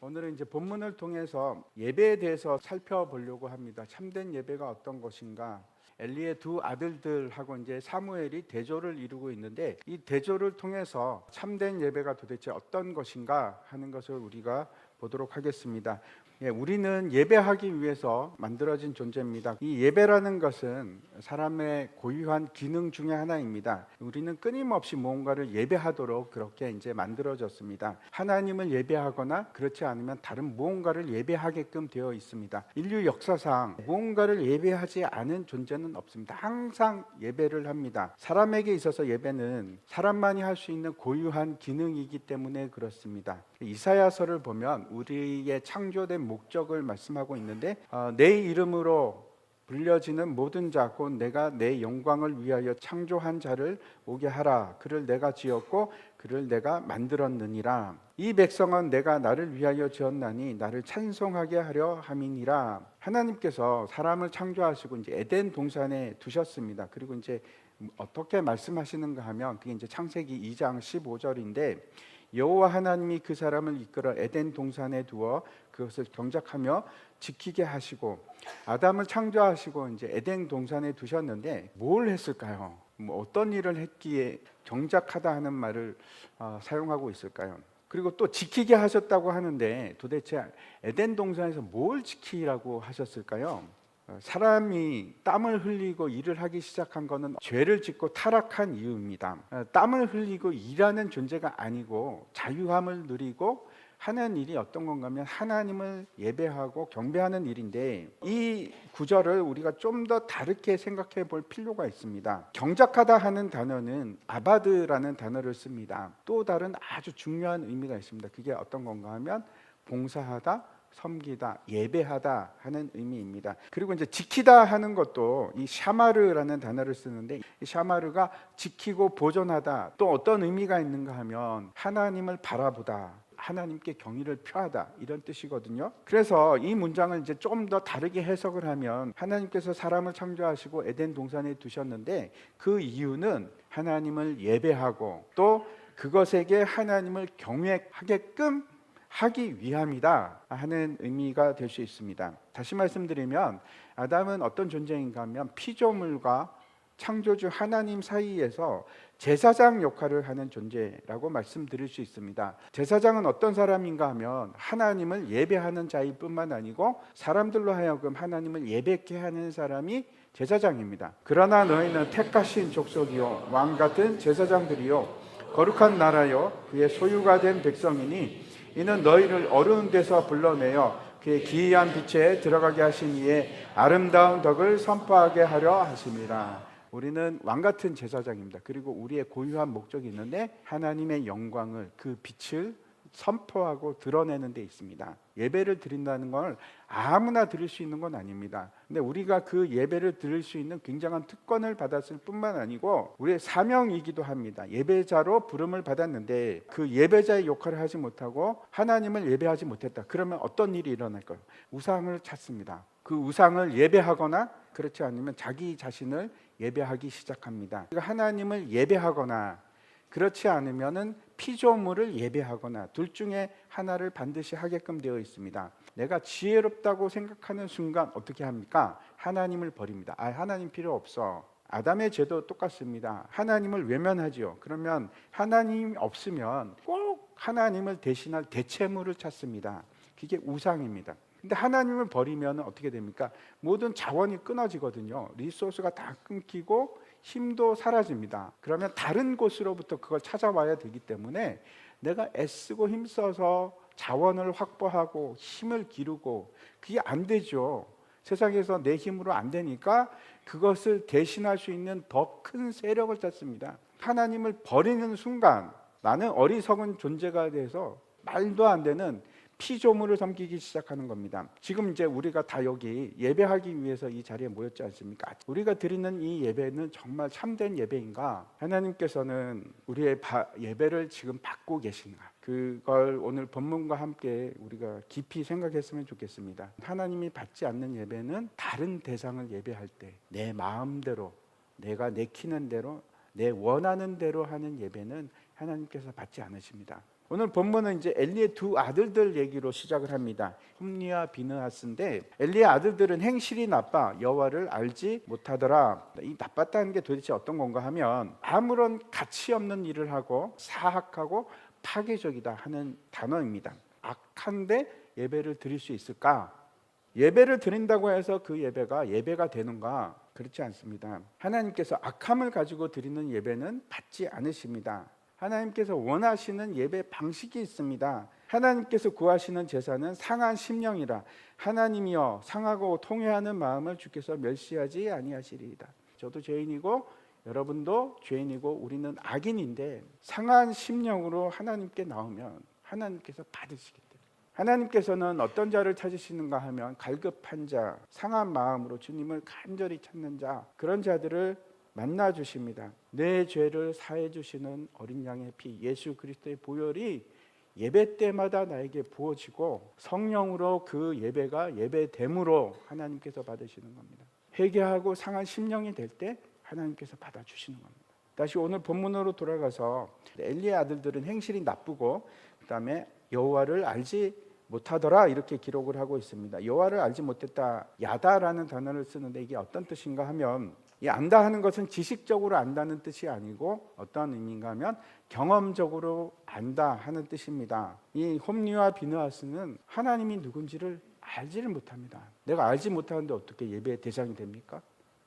오늘은 이제 본문을 통해서 예배에 대해서 살펴보려고 합니다. 참된 예배가 어떤 것인가? 엘리의 두 아들들하고 이제 사무엘이 대조를 이루고 있는데, 이 대조를 통해서 참된 예배가 도대체 어떤 것인가 하는 것을 우리가 보도록 하겠습니다. 우리는 예배하기 위해서 만들어진 존재입니다. 이 예배라는 것은 사람의 고유한 기능 중에 하나입니다. 우리는 끊임없이 무언가를 예배하도록 그렇게 이제 만들어졌습니다. 하나님을 예배하거나 그렇지 않으면 다른 무언가를 예배하게끔 되어 있습니다. 인류 역사상 무언가를 예배하지 않은 존재는 없습니다. 항상 예배를 합니다. 사람에게 있어서 예배는 사람만이 할 수 있는 고유한 기능이기 때문에 그렇습니다. 이사야서를 보면 우리의 창조된 목적을 말씀하고 있는데, 내 이름으로 불려지는 모든 자 곧 내가 내 영광을 위하여 창조한 자를 오게 하라. 그를 내가 지었고 그를 내가 만들었느니라. 이 백성은 내가 나를 위하여 지었나니 나를 찬송하게 하려 함이니라. 하나님께서 사람을 창조하시고 이제 에덴 동산에 두셨습니다. 그리고 이제 어떻게 말씀하시는가 하면 그게 이제 창세기 2장 15절인데, 여호와 하나님이 그 사람을 이끌어 에덴 동산에 두어 그것을 경작하며 지키게 하시고, 아담을 창조하시고 이제 에덴 동산에 두셨는데 뭘 했을까요? 어떤 일을 했기에 경작하다 하는 말을 사용하고 있을까요? 그리고 또 지키게 하셨다고 하는데 도대체 에덴 동산에서 뭘 지키라고 하셨을까요? 사람이 땀을 흘리고 일을 하기 시작한 것은 죄를 짓고 타락한 이유입니다. 땀을 흘리고 일하는 존재가 아니고 자유함을 누리고 하는 일이 어떤 건가 하면 하나님을 예배하고 경배하는 일인데, 이 구절을 우리가 좀 더 다르게 생각해 볼 필요가 있습니다. 경작하다 하는 단어는 아바드라는 단어를 씁니다. 또 다른 아주 중요한 의미가 있습니다. 그게 어떤 건가 하면 봉사하다, 섬기다, 예배하다 하는 의미입니다. 그리고 이제 지키다 하는 것도 이 샤마르라는 단어를 쓰는데, 이 샤마르가 지키고 보존하다, 또 어떤 의미가 있는가 하면 하나님을 바라보다, 하나님께 경의를 표하다, 이런 뜻이거든요. 그래서 이 문장을 이제 좀 더 다르게 해석을 하면, 하나님께서 사람을 창조하시고 에덴 동산에 두셨는데 그 이유는 하나님을 예배하고 또 그것에게 하나님을 경외하게끔 하기 위함이다 하는 의미가 될 수 있습니다. 다시 말씀드리면 아담은 어떤 존재인가 하면 피조물과 창조주 하나님 사이에서 제사장 역할을 하는 존재라고 말씀드릴 수 있습니다. 제사장은 어떤 사람인가 하면 하나님을 예배하는 자일 뿐만 아니고 사람들로 하여금 하나님을 예배케 하는 사람이 제사장입니다. 그러나 너희는 택하신 족속이요 왕같은 제사장들이요 거룩한 나라요 그의 소유가 된 백성이니 이는 너희를 어두운 데서 불러내어 그의 기이한 빛에 들어가게 하신 이의 아름다운 덕을 선포하게 하려 하심이라. 우리는 왕같은 제사장입니다. 그리고 우리의 고유한 목적이 있는데 하나님의 영광을, 그 빛을 선포하고 드러내는 데 있습니다. 예배를 드린다는 걸 아무나 드릴 수 있는 건 아닙니다. 근데 우리가 그 예배를 드릴 수 있는 굉장한 특권을 받았을 뿐만 아니고 우리의 사명이기도 합니다. 예배자로 부름을 받았는데 그 예배자의 역할을 하지 못하고 하나님을 예배하지 못했다. 그러면 어떤 일이 일어날까요? 우상을 찾습니다. 그 우상을 예배하거나 그렇지 않으면 자기 자신을 예배하기 시작합니다. 하나님을 예배하거나 그렇지 않으면은 피조물을 예배하거나 둘 중에 하나를 반드시 하게끔 되어 있습니다. 내가 지혜롭다고 생각하는 순간 어떻게 합니까? 하나님을 버립니다. 하나님 필요 없어. 아담의 죄도 똑같습니다. 하나님을 외면하죠. 그러면 하나님이 없으면 꼭 하나님을 대신할 대체물을 찾습니다. 그게 우상입니다. 근데 하나님을 버리면 어떻게 됩니까? 모든 자원이 끊어지거든요. 리소스가 다 끊기고 힘도 사라집니다. 그러면 다른 곳으로부터 그걸 찾아와야 되기 때문에 내가 애쓰고 힘써서 자원을 확보하고 힘을 기르고 그게 안 되죠. 세상에서 내 힘으로 안 되니까 그것을 대신할 수 있는 더 큰 세력을 찾습니다. 하나님을 버리는 순간 나는 어리석은 존재가 돼서 말도 안 되는 피조물을 섬기기 시작하는 겁니다. 지금 이제 우리가 다 여기 예배하기 위해서 이 자리에 모였지 않습니까? 우리가 드리는 이 예배는 정말 참된 예배인가? 하나님께서는 우리의 예배를 지금 받고 계신가? 그걸 오늘 본문과 함께 우리가 깊이 생각했으면 좋겠습니다. 하나님이 받지 않는 예배는 다른 대상을 예배할 때 내 마음대로, 내가 내키는 대로, 내 원하는 대로 하는 예배는 하나님께서 받지 않으십니다. 오늘 본문은 이제 엘리의 두 아들들 얘기로 시작을 합니다. 홈리와 비느하스인데 엘리의 아들들은 행실이 나빠 여호와를 알지 못하더라. 이 나빴다는 게 도대체 어떤 건가 하면 아무런 가치 없는 일을 하고 사악하고 파괴적이다 하는 단어입니다. 악한데 예배를 드릴 수 있을까? 예배를 드린다고 해서 그 예배가 되는가? 그렇지 않습니다. 하나님께서 악함을 가지고 드리는 예배는 받지 않으십니다. 하나님께서 원하시는 예배 방식이 있습니다. 하나님께서 구하시는 제사는 상한 심령이라 하나님이여 상하고 통회하는 마음을 주께서 멸시하지 아니하시리이다. 저도 죄인이고 여러분도 죄인이고 우리는 악인인데 상한 심령으로 하나님께 나오면 하나님께서 받으시기 때문에 하나님께서는 어떤 자를 찾으시는가 하면 갈급한 자, 상한 마음으로 주님을 간절히 찾는 자, 그런 자들을 만나 주십니다. 내 죄를 사해 주시는 어린 양의 피 예수 그리스도의 보혈이 예배 때마다 나에게 부어지고 성령으로 그 예배가 예배됨으로 하나님께서 받으시는 겁니다. 회개하고 상한 심령이 될 때 하나님께서 받아주시는 겁니다. 다시 오늘 본문으로 돌아가서 엘리의 아들들은 행실이 나쁘고 그 다음에 여호와를 알지 못하더라 이렇게 기록을 하고 있습니다. 여호와를 알지 못했다, 야다라는 단어를 쓰는데 이게 어떤 뜻인가 하면 이 안다 하는 것은 지식적으로 안다는 뜻이 아니고 어떤 의미인가 하면 경험적으로 안다 하는 뜻입니다. 이 홈리와 비느하스는 하나님이 누군지를 알지를 못합니다. 내가 알지 못하는데 어떻게 예배의 대상이 됩니까?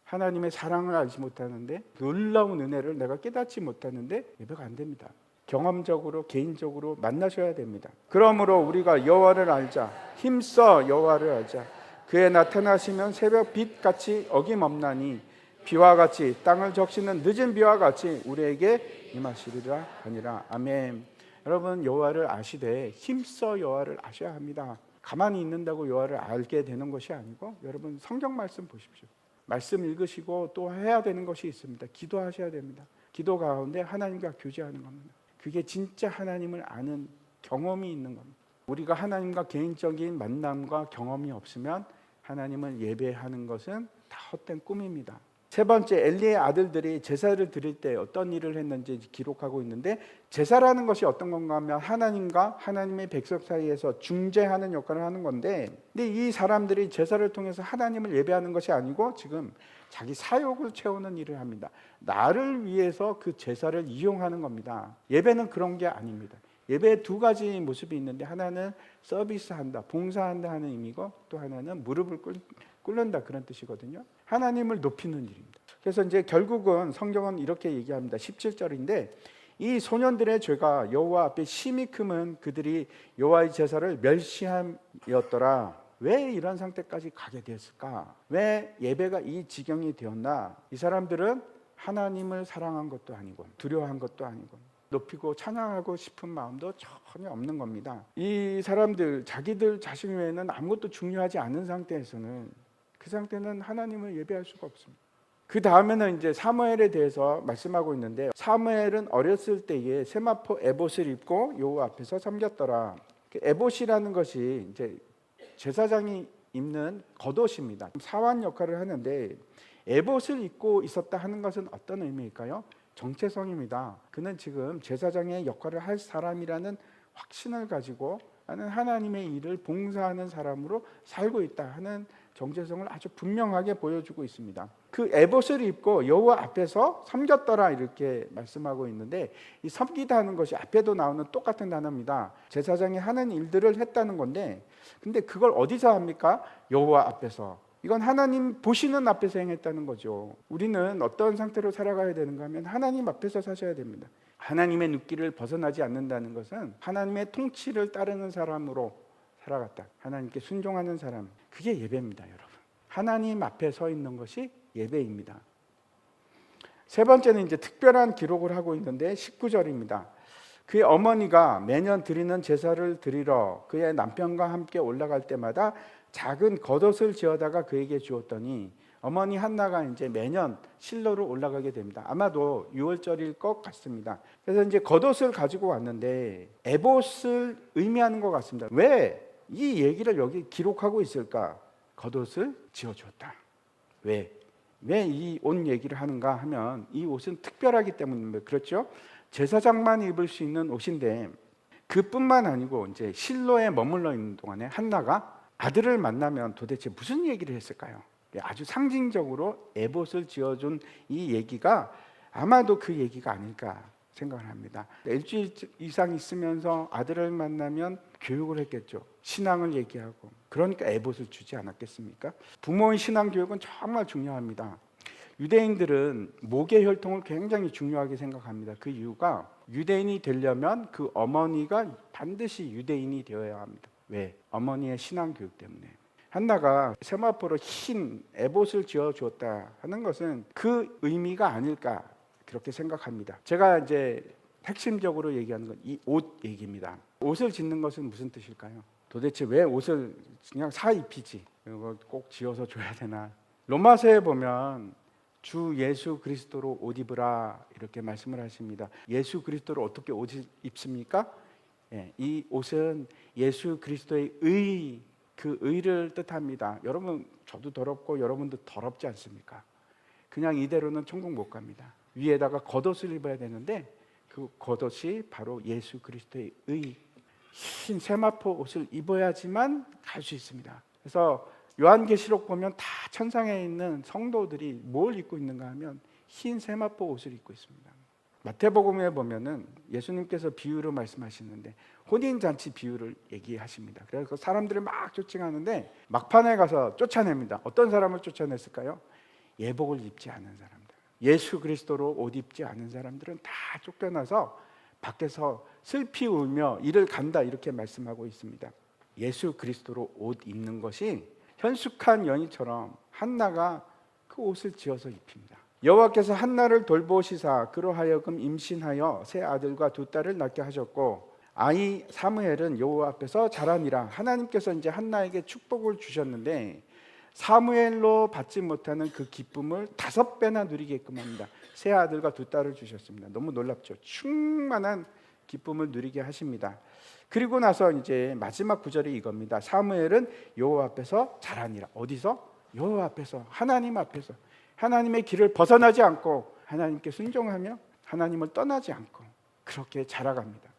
하나님의 사랑을 알지 못하는데 놀라운 은혜를 내가 깨닫지 못하는데 예배가 안 됩니다. 경험적으로 개인적으로 만나셔야 됩니다. 그러므로 우리가 여호와를 알자, 힘써 여호와를 알자. 그의 나타나시면 새벽 빛같이 어김없나니 비와 같이 땅을 적시는 늦은 비와 같이 우리에게 임하시리라 하니라. 아멘. 여러분 여호와를 아시되 힘써 여호와를 아셔야 합니다. 가만히 있는다고 여호와를 알게 되는 것이 아니고 여러분 성경 말씀 보십시오. 말씀 읽으시고 또 해야 되는 것이 있습니다. 기도하셔야 됩니다. 기도 가운데 하나님과 교제하는 겁니다. 그게 진짜 하나님을 아는 경험이 있는 겁니다. 우리가 하나님과 개인적인 만남과 경험이 없으면 하나님을 예배하는 것은 다 헛된 꿈입니다. 세 번째, 엘리의 아들들이 제사를 드릴 때 어떤 일을 했는지 기록하고 있는데 제사라는 것이 어떤 건가 하면 하나님과 하나님의 백성 사이에서 중재하는 역할을 하는 건데 근데 이 사람들이 제사를 통해서 하나님을 예배하는 것이 아니고 지금 자기 사욕을 채우는 일을 합니다. 나를 위해서 그 제사를 이용하는 겁니다. 예배는 그런 게 아닙니다. 예배에 두 가지 모습이 있는데 하나는 서비스한다, 봉사한다 하는 의미고 또 하나는 무릎을 꿇는다 그런 뜻이거든요. 하나님을 높이는 일입니다. 그래서 이제 결국은 성경은 이렇게 얘기합니다. 17절인데 이 소년들의 죄가 여호와 앞에 심히 크면 그들이 여호와의 제사를 멸시함이었더라. 왜 이런 상태까지 가게 됐을까? 왜 예배가 이 지경이 되었나? 이 사람들은 하나님을 사랑한 것도 아니고 두려워한 것도 아니고 높이고 찬양하고 싶은 마음도 전혀 없는 겁니다. 이 사람들 자기들 자신 외에는 아무것도 중요하지 않은 상태에서는 그 상태는 하나님을 예배할 수가 없습니다. 그 다음에는 이제 사무엘에 대해서 말씀하고 있는데 사무엘은 어렸을 때에 세마포 에봇을 입고 여호와 앞에서 섬겼더라. 에봇이라는 것이 이제 제사장이 입는 겉옷입니다. 사원 역할을 하는데 에봇을 입고 있었다 하는 것은 어떤 의미일까요? 정체성입니다. 그는 지금 제사장의 역할을 할 사람이라는 확신을 가지고 나는 하나님의 일을 봉사하는 사람으로 살고 있다 하는 정체성을 아주 분명하게 보여주고 있습니다. 그 에봇을 입고 여호와 앞에서 섬겼더라 이렇게 말씀하고 있는데 이 섬기다는 것이 앞에도 나오는 똑같은 단어입니다. 제사장이 하는 일들을 했다는 건데 근데 그걸 어디서 합니까? 여호와 앞에서. 이건 하나님 보시는 앞에서 행했다는 거죠. 우리는 어떤 상태로 살아가야 되는가 하면 하나님 앞에서 사셔야 됩니다. 하나님의 눈길을 벗어나지 않는다는 것은 하나님의 통치를 따르는 사람으로 살아갔다. 하나님께 순종하는 사람. 그게 예배입니다, 여러분. 하나님 앞에 서 있는 것이 예배입니다. 세 번째는 이제 특별한 기록을 하고 있는데 19절입니다. 그의 어머니가 매년 드리는 제사를 드리러 그의 남편과 함께 올라갈 때마다 작은 겉옷을 지어다가 그에게 주었더니 어머니 한나가 이제 매년 실로로 올라가게 됩니다. 아마도 6월절일 것 같습니다. 그래서 이제 겉옷을 가지고 왔는데 에봇을 의미하는 것 같습니다. 왜 이 얘기를 여기 기록하고 있을까? 겉옷을 지어줬다. 왜 이 옷 얘기를 하는가 하면 이 옷은 특별하기 때문입니다. 그렇죠? 제사장만 입을 수 있는 옷인데 그뿐만 아니고 이제 실로에 머물러 있는 동안에 한나가 아들을 만나면 도대체 무슨 얘기를 했을까요? 아주 상징적으로 에봇을 지어준 이 얘기가 아마도 그 얘기가 아닐까 생각을 합니다. 일주일 이상 있으면서 아들을 만나면 교육을 했겠죠. 신앙을 얘기하고. 그러니까 에봇을 주지 않았겠습니까? 부모의 신앙 교육은 정말 중요합니다. 유대인들은 목의 혈통을 굉장히 중요하게 생각합니다. 그 이유가 유대인이 되려면 그 어머니가 반드시 유대인이 되어야 합니다. 왜? 어머니의 신앙 교육 때문에. 한나가 세마포로 흰 에봇을 지어 주었다 하는 것은 그 의미가 아닐까 그렇게 생각합니다. 제가 이제 핵심적으로 얘기하는 건 이 옷 얘기입니다. 옷을 짓는 것은 무슨 뜻일까요? 도대체 왜 옷을 그냥 사 입히지? 이거 꼭 지어서 줘야 되나? 로마서에 보면 주 예수 그리스도로 옷 입으라 이렇게 말씀을 하십니다. 예수 그리스도로 어떻게 옷을 입습니까? 이 옷은 예수 그리스도의 의, 그 의를 뜻합니다. 여러분 저도 더럽고 여러분도 더럽지 않습니까? 그냥 이대로는 천국 못 갑니다. 위에다가 겉옷을 입어야 되는데 그 겉옷이 바로 예수 그리스도의 의, 흰 세마포 옷을 입어야지만 갈 수 있습니다. 그래서 요한계시록 보면 다 천상에 있는 성도들이 뭘 입고 있는가 하면 흰 세마포 옷을 입고 있습니다. 마태복음에 보면은 예수님께서 비유로 말씀하시는데 혼인잔치 비유를 얘기하십니다. 그래서 사람들을 막 쫓아가는데 막판에 가서 쫓아냅니다. 어떤 사람을 쫓아냈을까요? 예복을 입지 않은 사람들, 예수 그리스도로 옷 입지 않은 사람들은 다 쫓겨나서 밖에서 슬피 울며 이를 간다 이렇게 말씀하고 있습니다. 예수 그리스도로 옷 입는 것이 현숙한 여인처럼 한나가 그 옷을 지어서 입힙니다. 여호와께서 한나를 돌보시사 그로 하여금 임신하여 세 아들과 두 딸을 낳게 하셨고 아이 사무엘은 여호와 앞에서 자라니라. 하나님께서 이제 한나에게 축복을 주셨는데 사무엘로 받지 못하는 그 기쁨을 5배나 누리게끔 합니다. 세 아들과 두 딸을 주셨습니다. 너무 놀랍죠. 충만한 기쁨을 누리게 하십니다. 그리고 나서 이제 마지막 구절이 이겁니다. 사무엘은 여호와 앞에서 자라니라. 어디서? 여호와 앞에서, 하나님 앞에서. 하나님의 길을 벗어나지 않고 하나님께 순종하며 하나님을 떠나지 않고 그렇게 자라갑니다.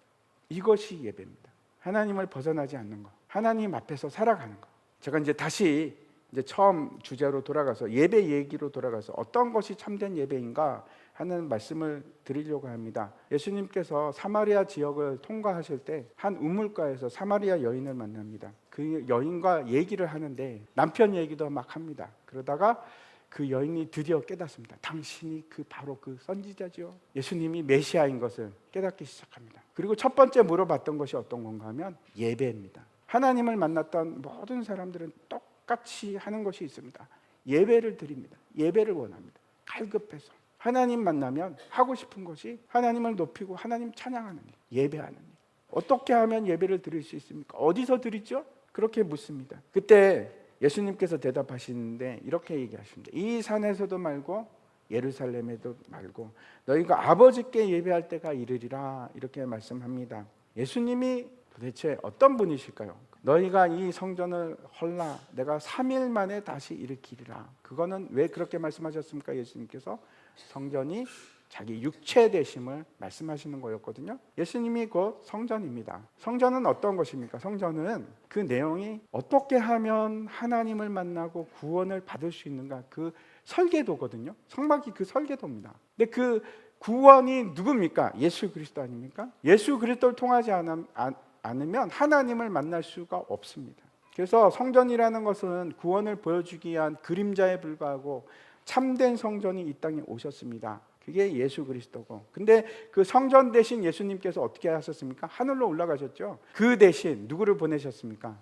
이것이 예배입니다. 하나님을 벗어나지 않는 것, 하나님 앞에서 살아가는 것. 제가 이제 다시 처음 주제로 돌아가서 예배 얘기로 돌아가서 어떤 것이 참된 예배인가 하는 말씀을 드리려고 합니다. 예수님께서 사마리아 지역을 통과하실 때 한 우물가에서 사마리아 여인을 만납니다. 그 여인과 얘기를 하는데 남편 얘기도 막 합니다. 그러다가 그 여인이 드디어 깨닫습니다. 당신이 바로 그 선지자지요. 예수님이 메시아인 것을 깨닫기 시작합니다. 그리고 첫 번째 물어봤던 것이 어떤 건가 하면 예배입니다. 하나님을 만났던 모든 사람들은 똑같이 하는 것이 있습니다. 예배를 드립니다. 예배를 원합니다. 갈급해서 하나님 만나면 하고 싶은 것이 하나님을 높이고 하나님 찬양하는 일, 예배하는 일. 어떻게 하면 예배를 드릴 수 있습니까? 어디서 드리죠? 그렇게 묻습니다. 그때 예수님께서 대답하시는데 이렇게 얘기하십니다. 이 산에서도 말고 예루살렘에도 말고 너희가 아버지께 예배할 때가 이르리라 이렇게 말씀합니다. 예수님이 도대체 어떤 분이실까요? 너희가 이 성전을 헐라 내가 3일 만에 다시 일으키리라. 그거는 왜 그렇게 말씀하셨습니까? 예수님께서 성전이 자기 육체 되심을 말씀하시는 거였거든요. 예수님이 곧 성전입니다. 성전은 어떤 것입니까? 성전은 그 내용이 어떻게 하면 하나님을 만나고 구원을 받을 수 있는가, 그 설계도거든요. 성막이 그 설계도입니다. 근데 그 구원이 누굽니까? 예수 그리스도 아닙니까? 예수 그리스도를 통하지 않으면 하나님을 만날 수가 없습니다. 그래서 성전이라는 것은 구원을 보여주기 위한 그림자에 불과하고 참된 성전이 이 땅에 오셨습니다. 그게 예수 그리스도고. 근데 그 성전 대신 예수님께서 어떻게 하셨습니까? 하늘로 올라가셨죠. 그 대신 누구를 보내셨습니까?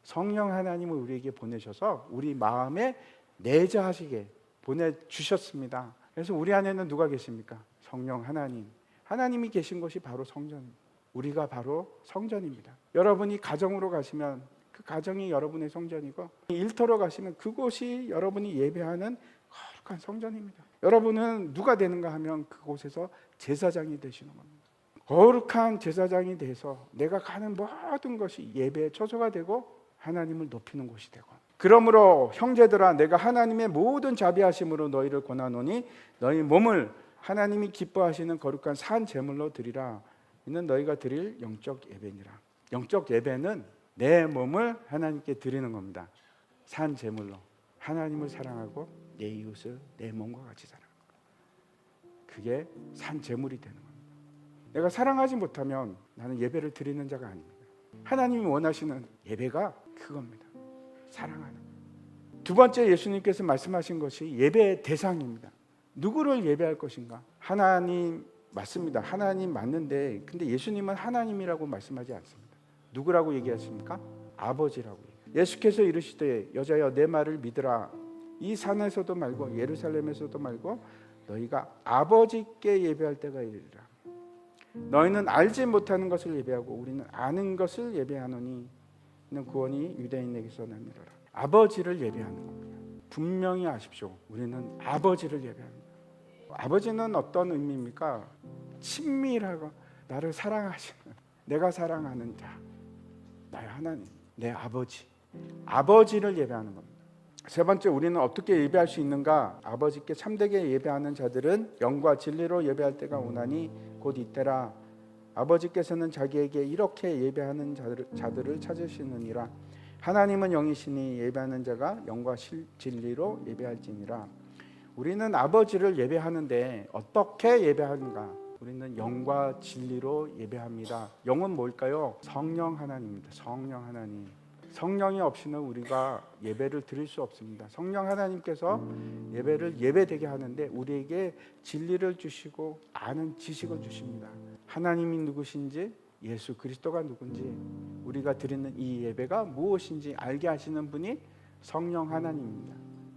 성령 하나님을 우리에게 보내셔서 우리 마음에 내재하시게 보내주셨습니다. 그래서 우리 안에는 누가 계십니까? 성령 하나님. 하나님이 계신 것이 바로 성전입니다. 우리가 바로 성전입니다. 여러분이 가정으로 가시면 그 가정이 여러분의 성전이고 일터로 가시면 그곳이 여러분이 예배하는 거룩한 성전입니다. 여러분은 누가 되는가 하면 그곳에서 제사장이 되시는 겁니다. 거룩한 제사장이 돼서 내가 가는 모든 것이 예배의 처소가 되고 하나님을 높이는 곳이 되고, 그러므로 형제들아 내가 하나님의 모든 자비하심으로 너희를 권하노니 너희 몸을 하나님이 기뻐하시는 거룩한 산 제물로 드리라. 이는 너희가 드릴 영적 예배니라. 영적 예배는 내 몸을 하나님께 드리는 겁니다. 산 제물로 하나님을 사랑하고 내 이웃을 내 몸과 같이 사랑하는 것. 그게 산 제물이 되는 겁니다. 내가 사랑하지 못하면 나는 예배를 드리는 자가 아닙니다. 하나님이 원하시는 예배가 그겁니다. 사랑하는 것. 두 번째, 예수님께서 말씀하신 것이 예배의 대상입니다. 누구를 예배할 것인가? 하나님 맞습니다. 하나님 맞는데, 근데 예수님은 하나님이라고 말씀하지 않습니다. 누구라고 얘기하십니까? 아버지라고. 예수께서 이르시되 여자여 내 말을 믿으라. 이 산에서도 말고 예루살렘에서도 말고 너희가 아버지께 예배할 때가 이르리라. 너희는 알지 못하는 것을 예배하고 우리는 아는 것을 예배하노니 이는 구원이 유대인에게서 나느니라. 아버지를 예배하는 겁니다. 분명히 아십시오. 우리는 아버지를 예배합니다. 아버지는 어떤 의미입니까? 친밀하고 나를 사랑하시는, 내가 사랑하는 자, 나의 하나님, 내 아버지, 아버지를 예배하는 겁니다. 세 번째, 우리는 어떻게 예배할 수 있는가? 아버지께 참되게 예배하는 자들은 영과 진리로 예배할 때가 오나니 곧 이때라. 아버지께서는 자기에게 이렇게 예배하는 자들을 찾으시느니라. 하나님은 영이시니 예배하는 자가 영과 진리로 예배할지니라. 우리는 아버지를 예배하는데 어떻게 예배하는가? 우리는 영과 진리로 예배합니다. 영은 뭘까요? 성령 하나님입니다. 성령 하나님. 성령이 없이는 우리가 예배를 드릴 수 없습니다. 성령 하나님께서 예배를 예배되게 하는데 우리에게 진리를 주시고 아는 지식을 주십니다. 하나님이 누구신지, 예수 그리스도가 누군지, 우리가 드리는 이 예배가 무엇인지 알게 하시는 분이 성령 하나님입니다.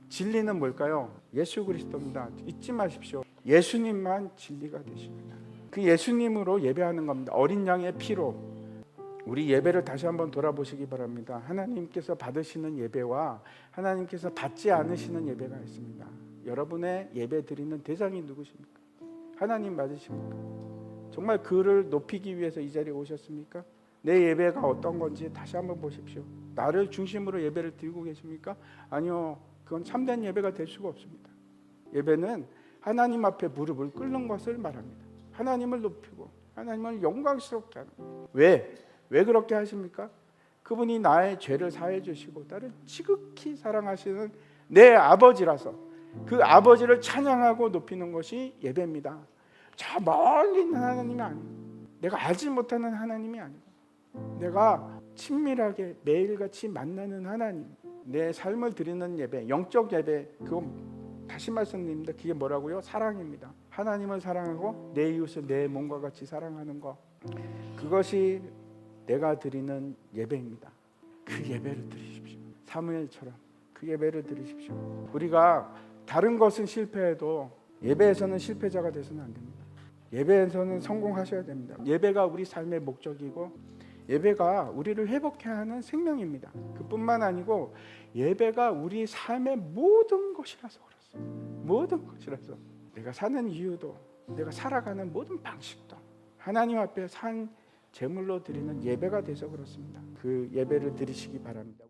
진리는 뭘까요? 예수 그리스도입니다. 잊지 마십시오. 예수님만 진리가 되십니다. 그 예수님으로 예배하는 겁니다. 어린 양의 피로. 우리 예배를 다시 한번 돌아보시기 바랍니다. 하나님께서 받으시는 예배와 하나님께서 받지 않으시는 예배가 있습니다. 여러분의 예배 드리는 대상이 누구십니까? 하나님 맞으십니까? 정말 그를 높이기 위해서 이 자리에 오셨습니까? 내 예배가 어떤 건지 다시 한번 보십시오. 나를 중심으로 예배를 드리고 계십니까? 아니요, 그건 참된 예배가 될 수가 없습니다. 예배는 하나님 앞에 무릎을 꿇는 것을 말합니다. 하나님을 높이고 하나님을 영광스럽게 하는 거예요. 왜 그렇게 하십니까? 그분이 나의 죄를 사해 주시고 나를 지극히 사랑하시는 내 아버지라서 그 아버지를 찬양하고 높이는 것이 예배입니다. 저 멀리 있는 하나님이 아니고, 내가 알지 못하는 하나님이 아니고, 내가 친밀하게 매일같이 만나는 하나님, 내 삶을 드리는 예배, 영적 예배, 그건 다시 말씀드립니다. 그게 뭐라고요? 사랑입니다. 하나님을 사랑하고 내 이웃을 내 몸과 같이 사랑하는 것, 그것이 내가 드리는 예배입니다. 그 예배를 드리십시오. 사무엘처럼 그 예배를 드리십시오. 우리가 다른 것은 실패해도 예배에서는 실패자가 되서는 안 됩니다. 예배에서는 성공하셔야 됩니다. 예배가 우리 삶의 목적이고 예배가 우리를 회복해야 하는 생명입니다. 그뿐만 아니고 예배가 우리 삶의 모든 것이라서 그렇습니다. 모든 것이라서 내가 사는 이유도, 내가 살아가는 모든 방식도 하나님 앞에 산 제물로 드리는 예배가 돼서 그렇습니다. 그 예배를 드리시기 바랍니다.